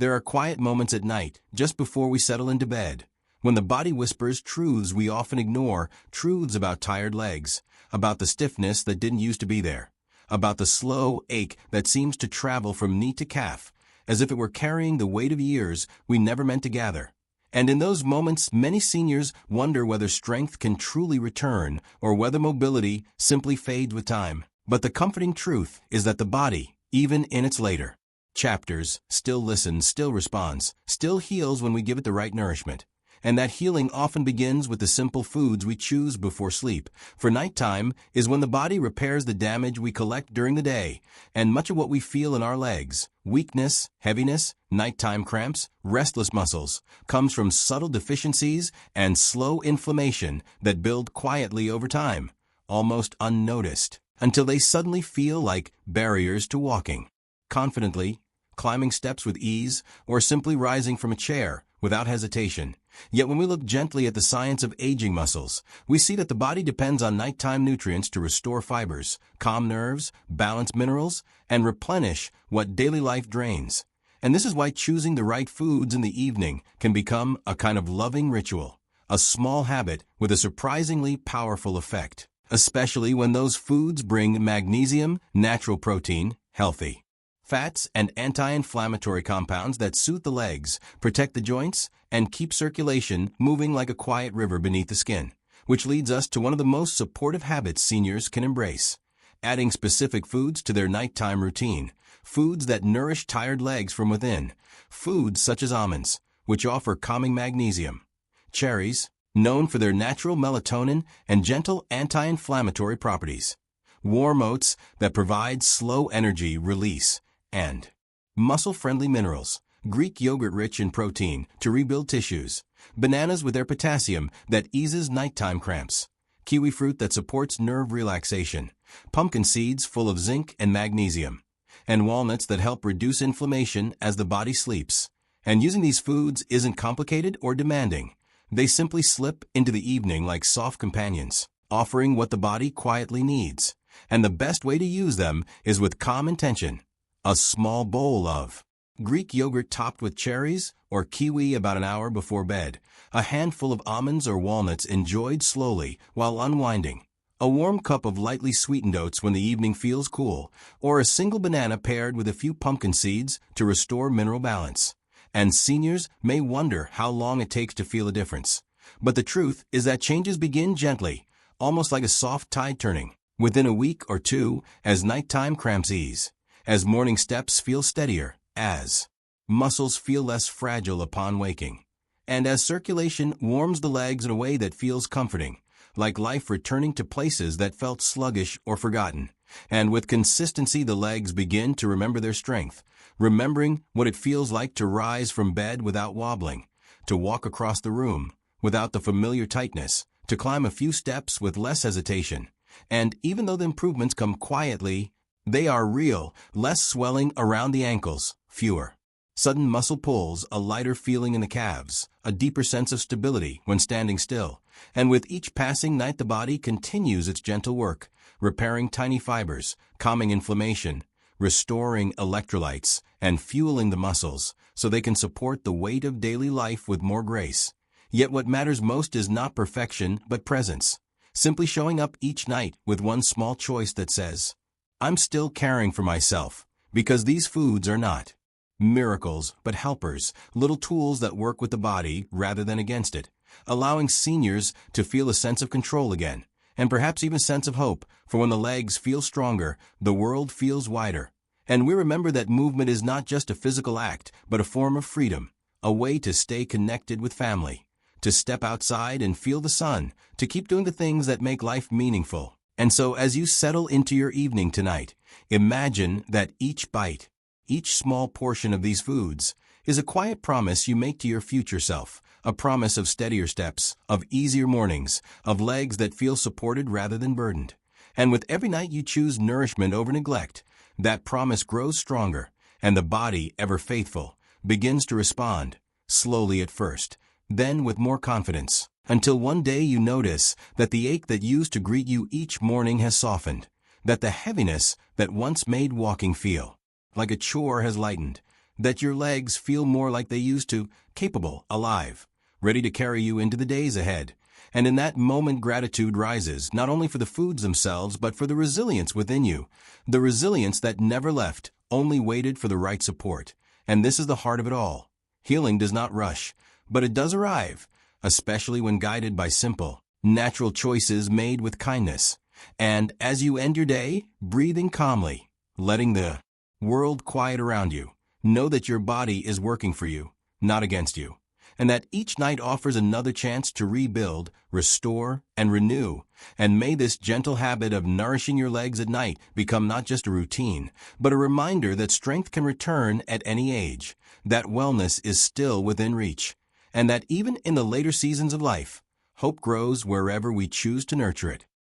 There are quiet moments at night, just before we settle into bed, when the body whispers truths we often ignore, truths about tired legs, about the stiffness that didn't used to be there, about the slow ache that seems to travel from knee to calf, as if it were carrying the weight of years we never meant to gather. And in those moments, many seniors wonder whether strength can truly return or whether mobility simply fades with time. But the comforting truth is that the body, even in its later chapters, still listens, still responds, still heals when we give it the right nourishment. And that healing often begins with the simple foods we choose before sleep. For nighttime is when the body repairs the damage we collect during the day, and much of what we feel in our legs, weakness, heaviness, nighttime cramps, restless muscles, comes from subtle deficiencies and slow inflammation that build quietly over time, almost unnoticed, until they suddenly feel like barriers to walking confidently, climbing steps with ease, or simply rising from a chair without hesitation. Yet when we look gently at the science of aging muscles, we see that the body depends on nighttime nutrients to restore fibers, calm nerves, balance minerals, and replenish what daily life drains. And this is why choosing the right foods in the evening can become a kind of loving ritual, a small habit with a surprisingly powerful effect, especially when those foods bring magnesium, natural protein, healthy fats, and anti-inflammatory compounds that soothe the legs, protect the joints, and keep circulation moving like a quiet river beneath the skin, which leads us to one of the most supportive habits seniors can embrace: adding specific foods to their nighttime routine, foods that nourish tired legs from within, foods such as almonds, which offer calming magnesium, cherries, known for their natural melatonin and gentle anti-inflammatory properties, warm oats that provide slow energy release, and muscle-friendly minerals, Greek yogurt rich in protein to rebuild tissues, bananas with their potassium that eases nighttime cramps, kiwi fruit that supports nerve relaxation, pumpkin seeds full of zinc and magnesium, and walnuts that help reduce inflammation as the body sleeps. And using these foods isn't complicated or demanding. They simply slip into the evening like soft companions, offering what the body quietly needs. And the best way to use them is with calm intention. A small bowl of Greek yogurt topped with cherries or kiwi about an hour before bed, a handful of almonds or walnuts enjoyed slowly while unwinding, a warm cup of lightly sweetened oats when the evening feels cool, or a single banana paired with a few pumpkin seeds to restore mineral balance. And seniors may wonder how long it takes to feel a difference. But the truth is that changes begin gently, almost like a soft tide turning, within a week or two, as nighttime cramps ease, as morning steps feel steadier, as muscles feel less fragile upon waking, and as circulation warms the legs in a way that feels comforting, like life returning to places that felt sluggish or forgotten. And with consistency, the legs begin to remember their strength, remembering what it feels like to rise from bed without wobbling, to walk across the room without the familiar tightness, to climb a few steps with less hesitation. And even though the improvements come quietly, they are real: less swelling around the ankles, fewer sudden muscle pulls, a lighter feeling in the calves, a deeper sense of stability when standing still. And with each passing night, the body continues its gentle work, repairing tiny fibers, calming inflammation, restoring electrolytes, and fueling the muscles so they can support the weight of daily life with more grace. Yet what matters most is not perfection but presence, simply showing up each night with one small choice that says, "I'm still caring for myself," because these foods are not miracles but helpers, little tools that work with the body rather than against it, allowing seniors to feel a sense of control again, and perhaps even a sense of hope, for when the legs feel stronger, the world feels wider. And we remember that movement is not just a physical act, but a form of freedom, a way to stay connected with family, to step outside and feel the sun, to keep doing the things that make life meaningful. And so as you settle into your evening tonight, imagine that each bite, each small portion of these foods, is a quiet promise you make to your future self, a promise of steadier steps, of easier mornings, of legs that feel supported rather than burdened. And with every night you choose nourishment over neglect, that promise grows stronger, and the body, ever faithful, begins to respond, slowly at first, then with more confidence, until one day you notice that the ache that used to greet you each morning has softened, that the heaviness that once made walking feel like a chore has lightened, that your legs feel more like they used to, capable, alive, ready to carry you into the days ahead. And in that moment, gratitude rises, not only for the foods themselves, but for the resilience within you. The resilience that never left, only waited for the right support. And this is the heart of it all. Healing does not rush, but it does arrive, especially when guided by simple, natural choices made with kindness. And as you end your day, breathing calmly, letting the world quiet around you, know that your body is working for you, not against you, and that each night offers another chance to rebuild, restore, and renew. And may this gentle habit of nourishing your legs at night become not just a routine, but a reminder that strength can return at any age, that wellness is still within reach, and that even in the later seasons of life, hope grows wherever we choose to nurture it.